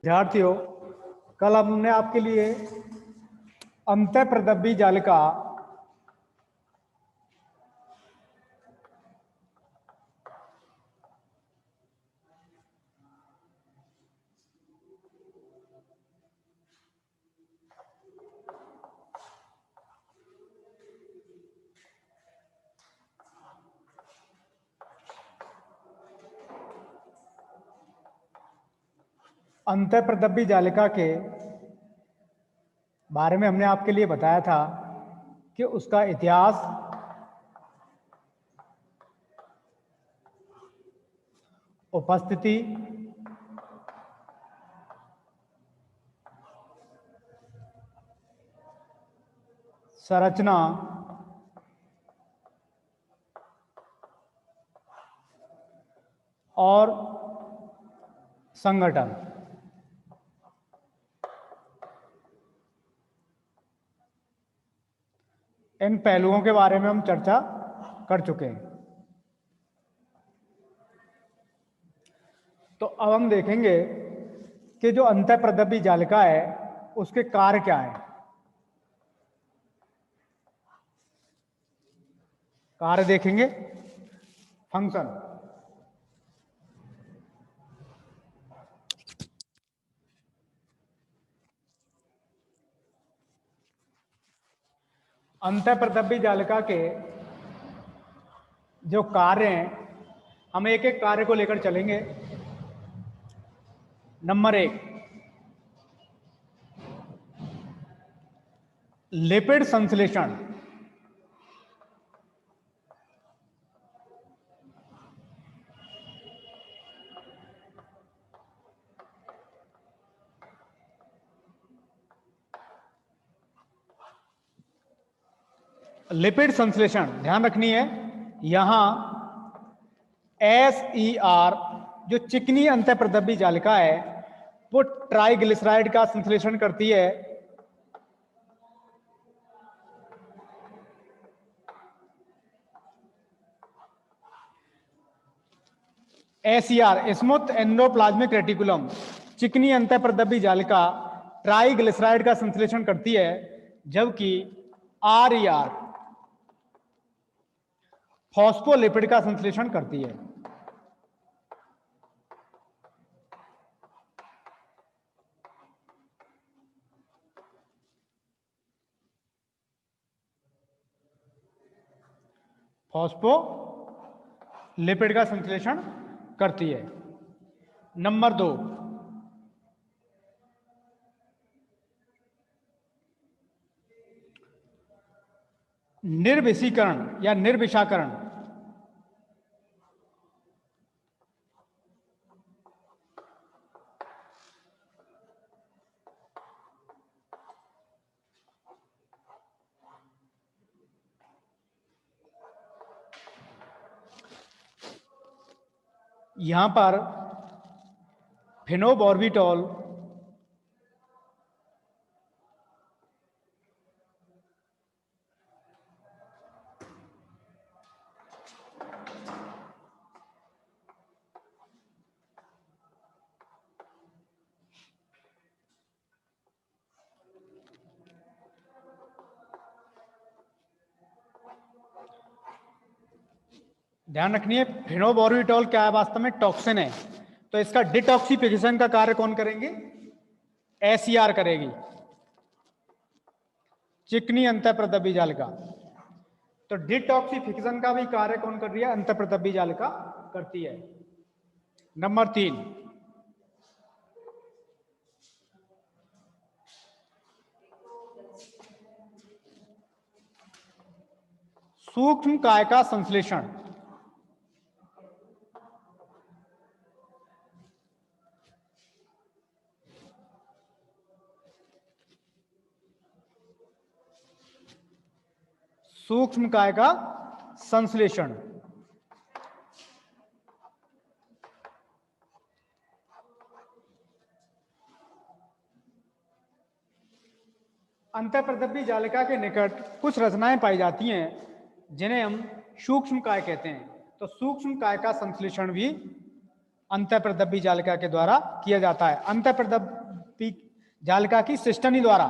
विद्यार्थियों, कल हमने आपके लिए अंतःप्रदब्बी जालिका अंतःप्रदब्बी जालिका के बारे में हमने आपके लिए बताया था कि उसका इतिहास, उपस्थिति, संरचना और संगठन, इन पहलुओं के बारे में हम चर्चा कर चुके हैं। तो अब हम देखेंगे कि जो अंतःप्रदब्बी जालिका है उसके कार्य क्या है। कार्य देखेंगे। फंक्शन, अंतःप्रदब्बी जालिका के जो कार्य हैं, हम एक एक कार्य को लेकर चलेंगे। नंबर 1, लिपिड संश्लेषण। लिपिड संश्लेषण ध्यान रखनी है। यहां SER जो चिकनी अंतःप्रदब्बी जालिका है वो ट्राइग्लिसराइड का संश्लेषण करती है। SER स्मूथ एंडोप्लाज्मिक रेटिकुलम, चिकनी अंतःप्रदब्बी जालिका ट्राइग्लिसराइड का संश्लेषण करती है, जबकि RER फॉस्फोलिपिड का संश्लेषण करती है। फॉस्फोलिपिड का संश्लेषण करती है। नंबर 2, निर्विषीकरण या निर्विषाकरण। यहां पर फेनोबार्बिटॉल ध्यान रखनी है, फेनोबार्बिटॉल क्या है, वास्तव में टॉक्सिन है। तो इसका डिटॉक्सिफिकेशन का कार्य कौन करेंगे? SER करेगी, चिकनी अंतःप्रदब्बी जालिका। तो डिटॉक्सिफिकेशन का भी कार्य कौन कर रही है? अंतःप्रदब्बी जालिका करती है। नंबर 3, सूक्ष्म काय का संश्लेषण। सूक्ष्म काय का संश्लेषण अंतःप्रदब्बी जालिका के निकट कुछ रचनाएं पाई जाती हैं जिन्हें हम सूक्ष्म काय कहते हैं। तो सूक्ष्म काय का संश्लेषण भी अंतःप्रदब्बी जालिका के द्वारा किया जाता है। अंतःप्रदब्बी जालिका की सिस्टनी द्वारा,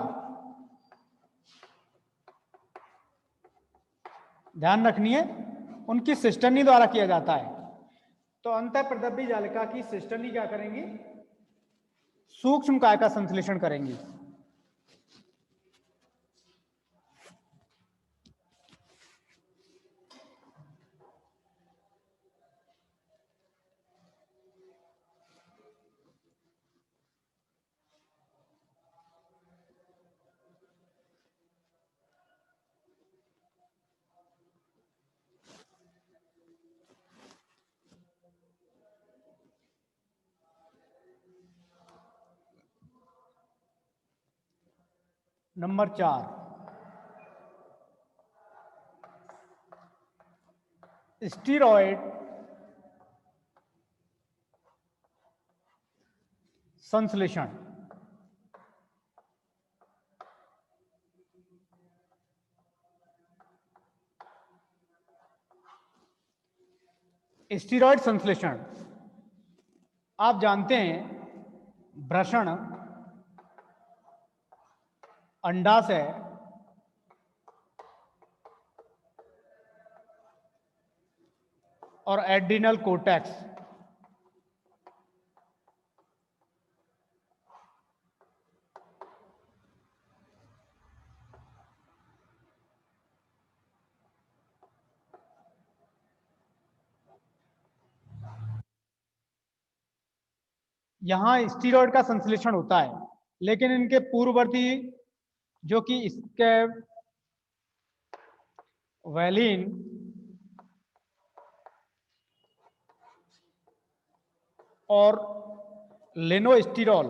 ध्यान रखनी है, उनकी सिस्टनी द्वारा किया जाता है। तो अंतःप्रदब्बी जालिका की सिस्टनी क्या करेंगी? सूक्ष्म काय का संश्लेषण करेंगी। नंबर 4, स्टीरॉयड संश्लेषण। स्टीरॉयड संश्लेषण आप जानते हैं, वृषण, अंडाशय और एड्रिनल कोर्टेक्स यहां स्टीरॉयड का संश्लेषण होता है, लेकिन इनके पूर्ववर्ती जो कि इसके वैलिन और लेनोस्टिरॉल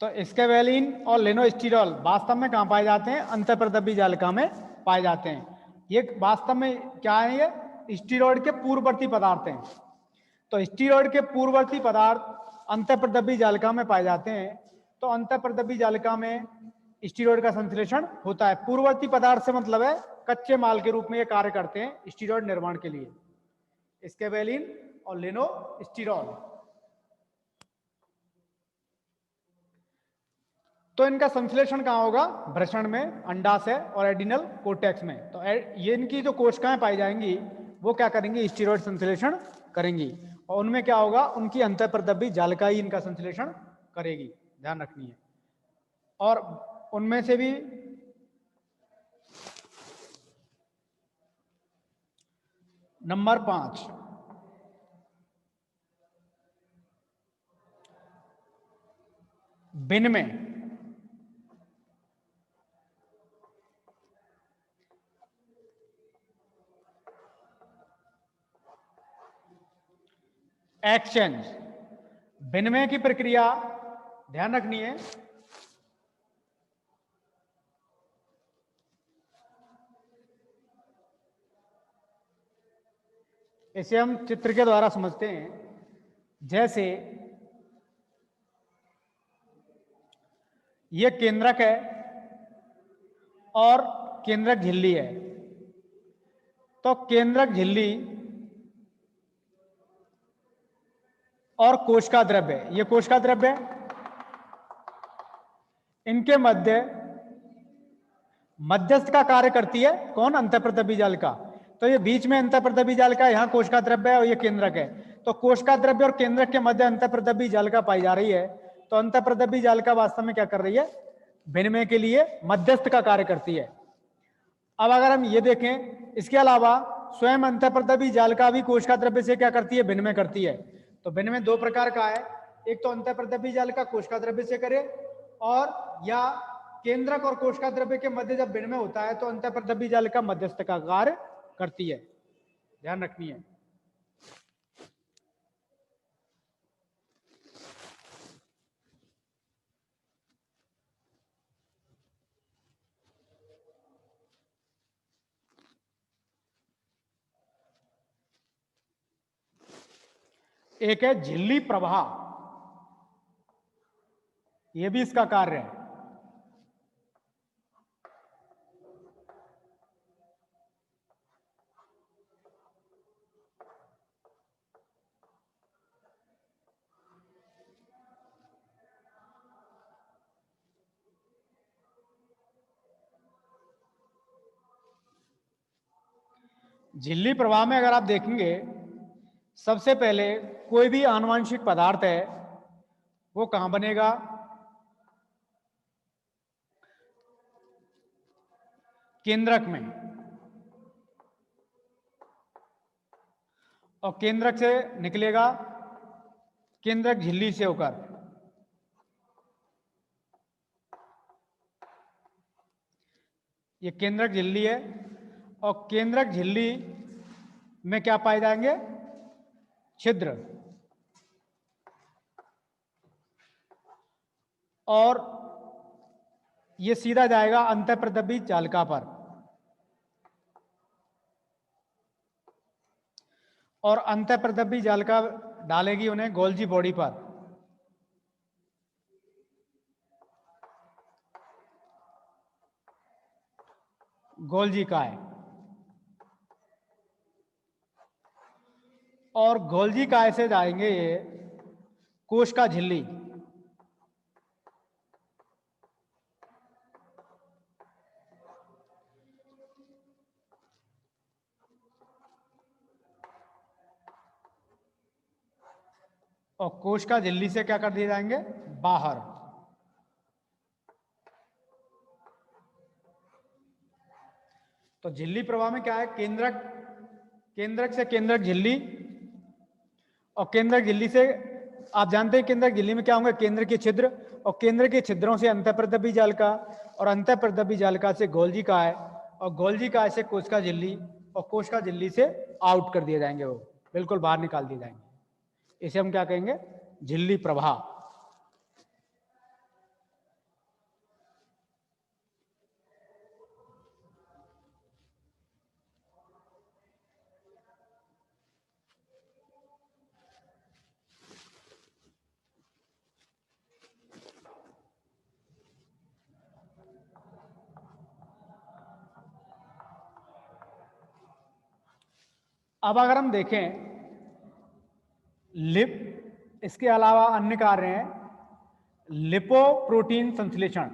तो स्केवेलिन और लेनोस्टिरॉल वास्तव में कहां पाए जाते हैं? अंतःप्रदब्बी जालिका में पाए जाते हैं। ये वास्तव में क्या है? ये स्टीरॉयड के पूर्ववर्ती पदार्थ हैं। तो स्टीरॉयड के पूर्ववर्ती पदार्थ अंतःप्रदब्बी जालिका में पाए जाते हैं। तो अंतःप्रदब्बी जालिका में स्टीरॉयड का संश्लेषण होता है। पूर्ववर्ती पदार्थ से मतलब है कच्चे माल के रूप में ये कार्य करते हैं स्टीरॉयड निर्माण के लिए। स्केवेलिन और लेनोस्टिरॉल, तो इनका संश्लेषण कहां होगा? वृषण में, अंडाशय और एडिनल कोर्टेक्स में। तो ये इनकी जो कोशिकाएं पाई जाएंगी वो क्या करेंगी? स्टीरॉयड संश्लेषण करेंगी। और उनमें क्या होगा? उनकी अंतःप्रदब्बी जालिका ही इनका संश्लेषण करेगी, ध्यान रखनी है। और उनमें से भी नंबर 5, विनिमय। एक्सचेंज, विनिमय की प्रक्रिया ध्यान रखनी है। इसे हम चित्र के द्वारा समझते हैं। जैसे यह केंद्रक है और केंद्रक झिल्ली है। तो केंद्रक झिल्ली और कोशिका द्रव्य, ये कोशिका द्रव्य है, इनके मध्य मध्यस्थ का कार्य करती है कौन? अंतःप्रदब्बी जालिका। तो ये बीच में अंतःप्रदब्बी जालिका, यहाँ कोशिका द्रव्य है और ये केंद्रक है। तो कोशिका द्रव्य और केंद्रक के मध्य अंतःप्रदब्बी जालिका पाई जा रही है। तो अंतःप्रदब्बी जालिका वास्तव में क्या कर रही है? विनिमय के लिए मध्यस्थ का कार्य करती है। अब अगर हम ये देखें, इसके अलावा स्वयं अंतःप्रदब्बी जालिका भी कोशिका द्रव्य से क्या करती है? विनिमय करती है। तो विनिमय दो प्रकार का है, एक तो अंतःप्रदब्बी जालिका कोशिका द्रव्य से करे, और या केंद्रक और कोशिका द्रव्य के मध्य जब विनिमय होता है तो अंतःप्रदब्बी जालिका मध्यस्थ का कार्य करती है, ध्यान रखनी है। एक है झिल्ली प्रवाह, यह भी इसका कार्य है। झिल्ली प्रवाह में अगर आप देखेंगे, सबसे पहले कोई भी आनुवंशिक पदार्थ है वो कहां बनेगा? केंद्रक में, और केंद्रक से निकलेगा केंद्रक झिल्ली से होकर। ये केंद्रक झिल्ली है, और केंद्रक झिल्ली में क्या पाए जाएंगे? छिद्र। और ये सीधा जाएगा अंतःप्रदबी जालिका पर, और अंतःप्रदबी जालिका डालेगी उन्हें गोल्जी बॉडी पर। गोल्जी काय, और गोल्जी काय से जाएंगे ये कोशिका झिल्ली। और कोशिका झिल्ली से क्या कर दिए जाएंगे? बाहर। तो झिल्ली प्रवाह में क्या है? केंद्रक, केंद्रक से केंद्रक झिल्ली, और केंद्रक झिल्ली से आप जानते हैं केंद्रक झिल्ली में क्या होंगे? केंद्र के छिद्र, और केंद्र के छिद्रों से अंतःप्रदबी जालिका, और अंतःप्रदबी जालिका से गोल्जी काय, और गोल्जी काय से कोशिका झिल्ली, और कोशिका झिल्ली से आउट कर दिए जाएंगे, वो बिल्कुल बाहर निकाल दिए जाएंगे। इसे हम क्या कहेंगे? झिल्ली प्रवाह। अब अगर हम देखें इसके अलावा अन्य कार्य हैं, लिपोप्रोटीन संश्लेषण।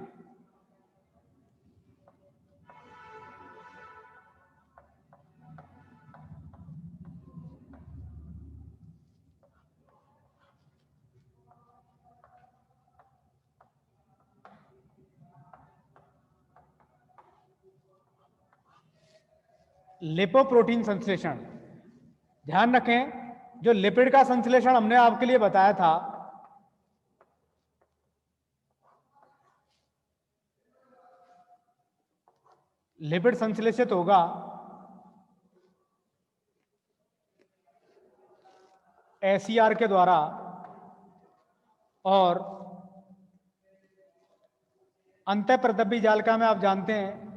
लिपोप्रोटीन संश्लेषण, ध्यान रखें, जो लिपिड का संश्लेषण हमने आपके लिए बताया था, लिपिड संश्लेषित होगा एसीआर के द्वारा, और अंतःप्रदबी जालिका में आप जानते हैं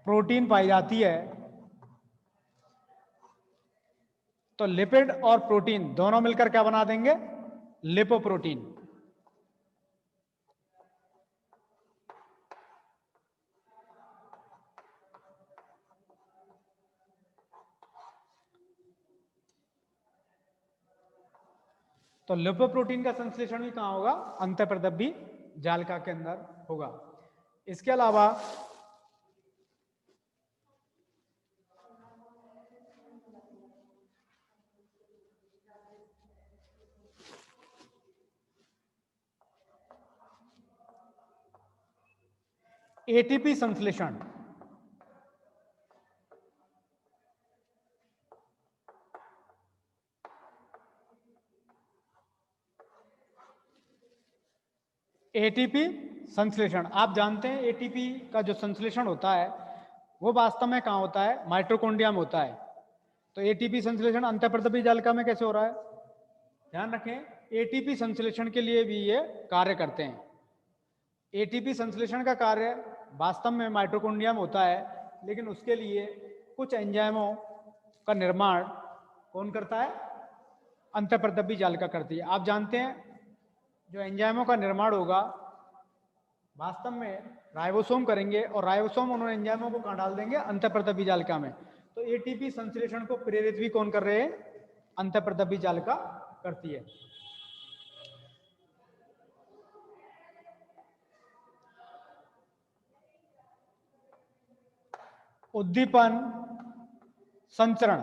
प्रोटीन पाई जाती है। तो लिपिड और प्रोटीन दोनों मिलकर क्या बना देंगे? लिपोप्रोटीन। तो लिपोप्रोटीन का संश्लेषण भी कहां होगा? अंतःप्रदबी जालिका के अंदर होगा। इसके अलावा एटीपी संश्लेषण, एटीपी संश्लेषण, आप जानते हैं एटीपी का जो संश्लेषण होता है वो वास्तव में कहां होता है? माइटोकॉन्ड्रिया में होता है। तो एटीपी संश्लेषण अंतःप्रदबी जालिका में कैसे हो रहा है? ध्यान रखें, एटीपी संश्लेषण के लिए भी ये कार्य करते हैं। एटीपी संश्लेषण का कार्य वास्तव में माइटोकॉन्ड्रिया में होता है, लेकिन उसके लिए कुछ एंजाइमों का निर्माण कौन करता है? अंतःप्रदबी जालिका करती है। आप जानते हैं जो एंजाइमों का निर्माण होगा वास्तव में राइबोसोम करेंगे, और राइबोसोम उन एंजाइमों को कहां डाल देंगे? अंतःप्रदबी जालिका में। तो एटीपी संश्लेषण को प्रेरित भी कौन कर रहे हैं? अंतःप्रदबी जालिका करती है। उद्दीपन संचरण।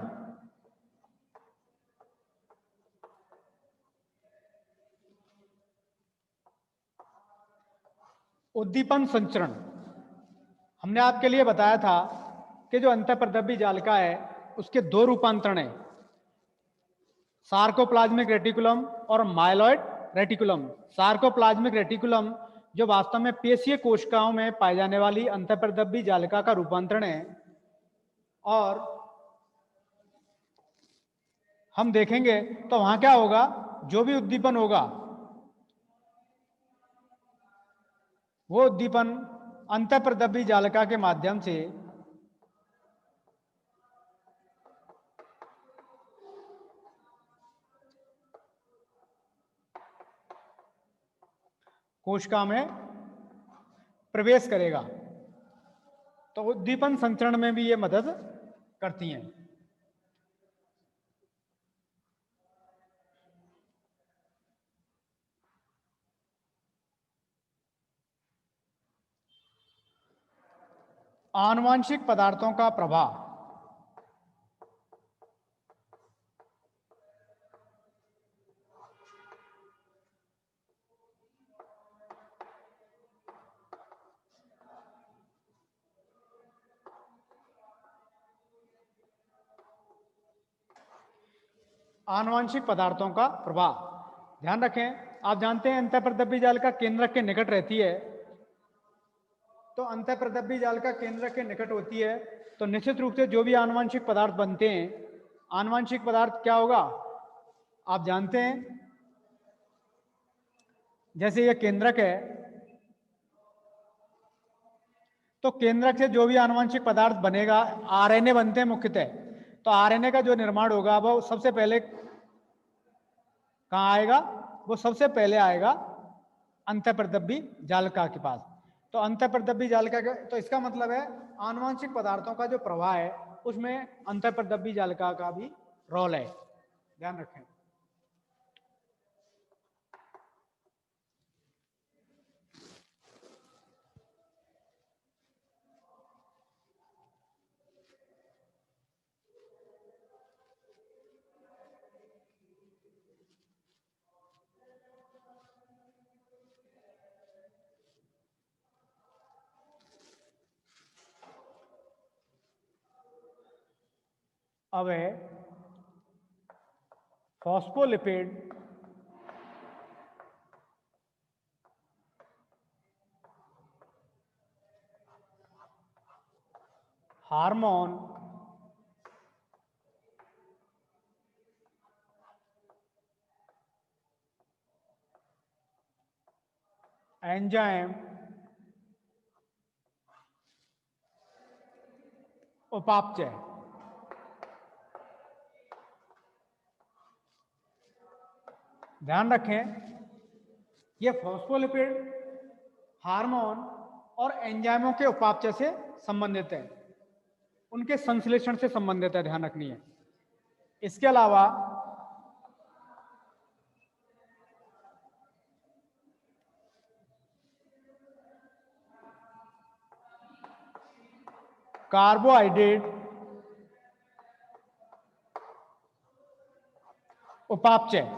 उद्दीपन संचरण हमने आपके लिए बताया था कि जो अंतःप्रद्रव्य जालिका है उसके दो रूपांतरण है, सार्कोप्लाज्मिक रेटिकुलम और माइलॉइड रेटिकुलम। सार्कोप्लाज्मिक रेटिकुलम जो वास्तव में पेशीय कोशिकाओं में पाई जाने वाली अंतःप्रद्रव्य जालिका का रूपांतरण है, और हम देखेंगे तो वहां क्या होगा, जो भी उद्दीपन होगा वो उद्दीपन अंतःप्रद्रव्य जालिका के माध्यम से कोशिका में प्रवेश करेगा। तो उद्दीपन संचरण में भी ये मदद करती हैं। आनुवांशिक पदार्थों का प्रभाव। आनुवांशिक पदार्थों का प्रभाव, ध्यान रखें, आप जानते हैं अंतःप्रद्रव्य जालिका केंद्रक के निकट रहती है। तो अंतःप्रद्रव्य जालिका केंद्रक के निकट होती है तो निश्चित रूप से जो भी आनुवांशिक पदार्थ बनते हैं, आनुवांशिक पदार्थ क्या होगा आप जानते हैं, जैसे ये केंद्रक है तो केंद्रक से जो भी आनुवांशिक पदार्थ बनेगा, आरएनए बनते हैं मुख्यतः, तो आरएनए का जो निर्माण होगा वो सबसे पहले कहाँ आएगा, वो सबसे पहले आएगा अंतःप्रद्रव्य जालिका के पास। तो अंतःप्रद्रव्य जालिका का, तो इसका मतलब है आनुवांशिक पदार्थों का जो प्रवाह है उसमें अंतःप्रद्रव्य जालिका का भी रोल है, ध्यान रखें। अब है फॉस्फोलिपिड हार्मोन एंजाइम उपापचय। ध्यान रखें, ये फॉस्फोलिपिड हार्मोन और एंजाइमों के उपापचय से संबंधित है, उनके संश्लेषण से संबंधित है, ध्यान रखनी है। इसके अलावा कार्बोहाइड्रेट उपापचय,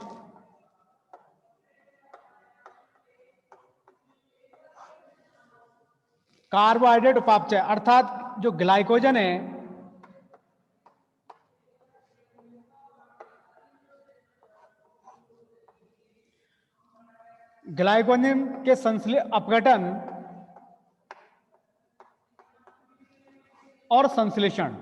कार्बोहाइड्रेट उपापचय अर्थात जो ग्लाइकोजन है, ग्लाइकोजन के अपघटन और संश्लेषण,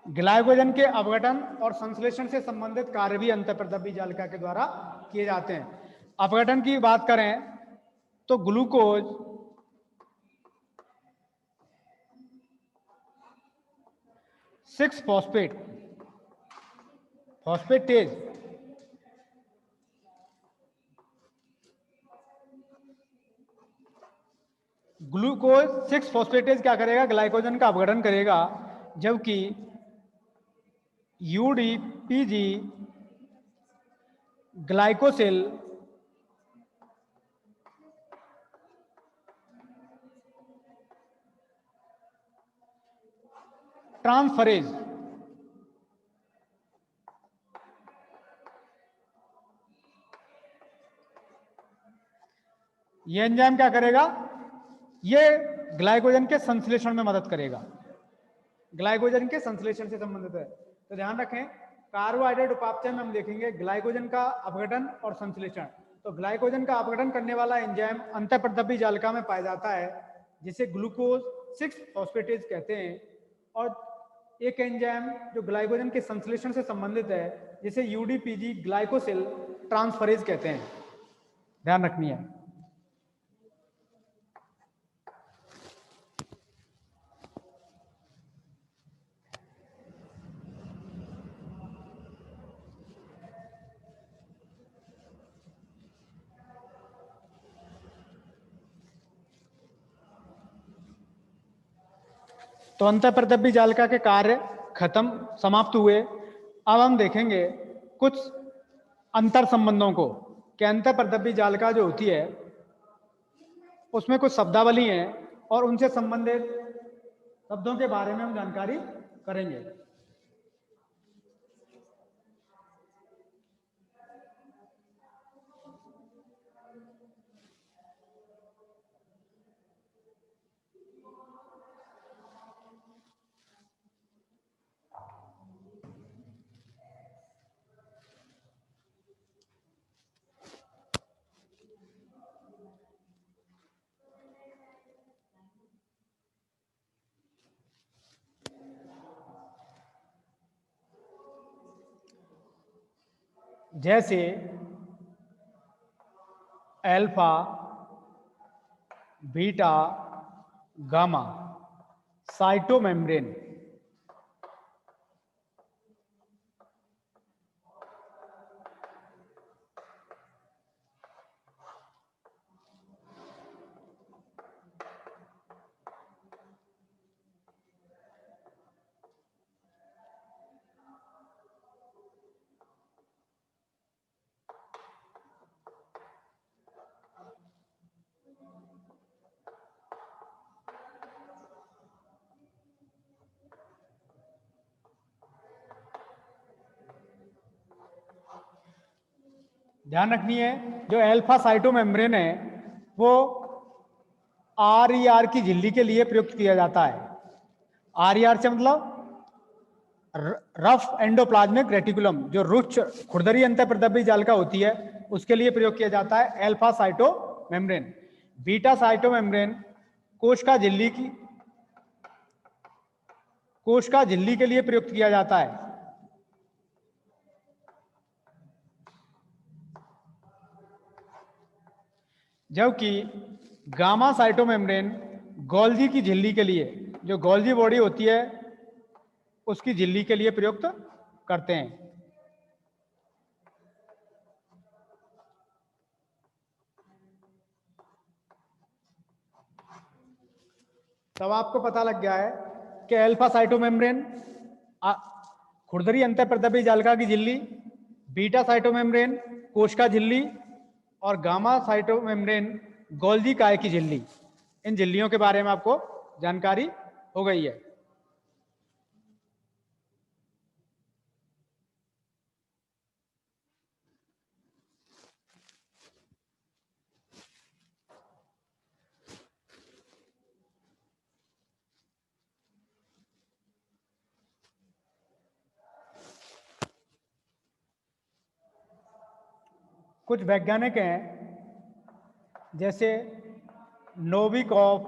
ग्लाइकोजन के अपघटन और संश्लेषण से संबंधित कार्य भी अंतःप्रद्रव्य जालिका के द्वारा किए जाते हैं। अपघटन की बात करें तो glucose six phosphatase glucose 6 phosphatase क्या करेगा, ग्लाइकोजन का अपघटन करेगा, जबकि यूडीपीजी ग्लाइकोसिल ट्रांसफरेज। ये एंजाइम क्या करेगा? ये ग्लाइकोजन के संश्लेषण में मदद करेगा, ग्लाइकोजन के संश्लेषण से संबंधित है। तो ध्यान रखें, कार्बोहाइड्रेट उपापचय में हम देखेंगे ग्लाइकोजन का अपघटन और संश्लेषण। तो ग्लाइकोजन का अपघटन करने वाला एंजाइम अंतःप्रदब्बी जालिका में पाया जाता है, जिसे ग्लूकोज 6 फॉस्फेटेज कहते हैं। और एक एंजाइम जो ग्लाइकोजन के संश्लेषण से संबंधित है, जिसे यूडीपीजी ग्लाइकोसिल ट्रांसफरेज कहते हैं। ध्यान रखनी है। तो अंतःप्रदब्बी जालिका के कार्य खत्म, समाप्त हुए। अब हम देखेंगे कुछ अंतर संबंधों को कि अंतःप्रदब्बी जालिका जो होती है उसमें कुछ शब्दावली हैं और उनसे संबंधित शब्दों के बारे में हम जानकारी करेंगे। जैसे अल्फा, बीटा, गामा, साइटोमेम्ब्रेन। ध्यान रखनी है, जो अल्फा साइटोमेम्ब्रेन है वो आर की झिल्ली के लिए प्रयुक्त किया जाता है। आर से मतलब रफ एंडोप्लाज्मिक रेटिकुलम, जो रुक्ष खुरदरी अंतःप्रदब्बी जालिका होती है उसके लिए प्रयोग किया जाता है अल्फा साइटोमेम्ब्रेन। बीटा साइटोमेम्ब्रेन कोशिका झिल्ली के लिए प्रयुक्त किया जाता है। जबकि गामा साइटोमेम्ब्रेन गोल्जी की झिल्ली के लिए, जो गोल्जी बॉडी होती है उसकी झिल्ली के लिए प्रयुक्त करते हैं। तब आपको पता लग गया है कि अल्फा साइटोमेम्ब्रेन खुरदरी अंतःप्रदब्बी जालिका की झिल्ली, बीटा साइटोमेम्ब्रेन कोशिका झिल्ली और गामा साइटोमेम्ब्रेन गोल्जी काय की झिल्ली। इन झिल्लियों के बारे में आपको जानकारी हो गई है। कुछ वैज्ञानिक हैं जैसे नोविकोव,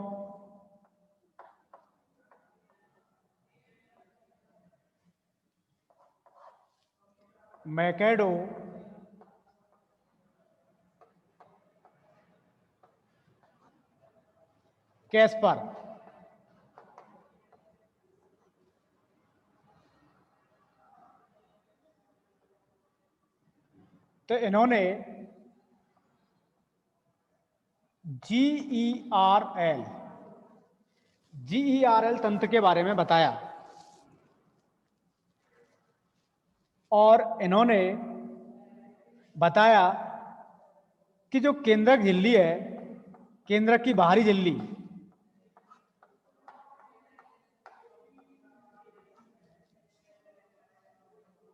मैकेडो, कैस्पर, तो इन्होंने GERL तंत्र के बारे में बताया और इन्होंने बताया कि जो केंद्रक झिल्ली है, केंद्रक की बाहरी झिल्ली,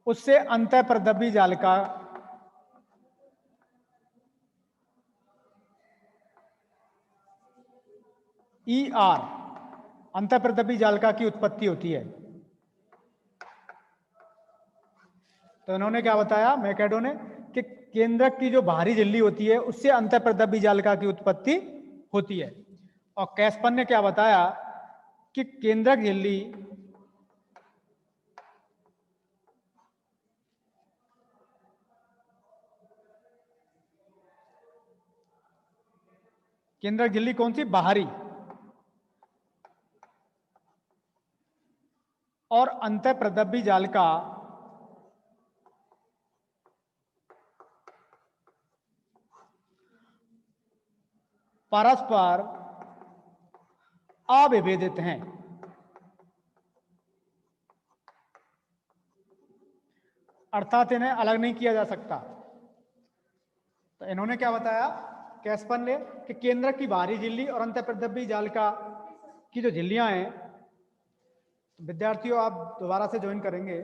उससे अंतःप्रदबी जालिका ER अंतःप्रदबी जालिका की उत्पत्ति होती है। तो इन्होंने क्या बताया मैकेडो ने कि केंद्रक की जो बाहरी झिल्ली होती है उससे अंतःप्रदबी जालिका की उत्पत्ति होती है। और कैस्पन ने क्या बताया कि केंद्रक झिल्ली केंद्रक झिल्ली कौन सी, बाहरी, और अंतःप्रदबी जालिका परस्पर अविभेदित हैं। अर्थात इन्हें अलग नहीं किया जा सकता। तो इन्होंने क्या बताया कैस्पन ने कि केंद्रक की बाहरी झिल्ली और अंतःप्रदबी जालिका की जो झिल्लियां हैं, विद्यार्थियों आप दोबारा से ज्वाइन करेंगे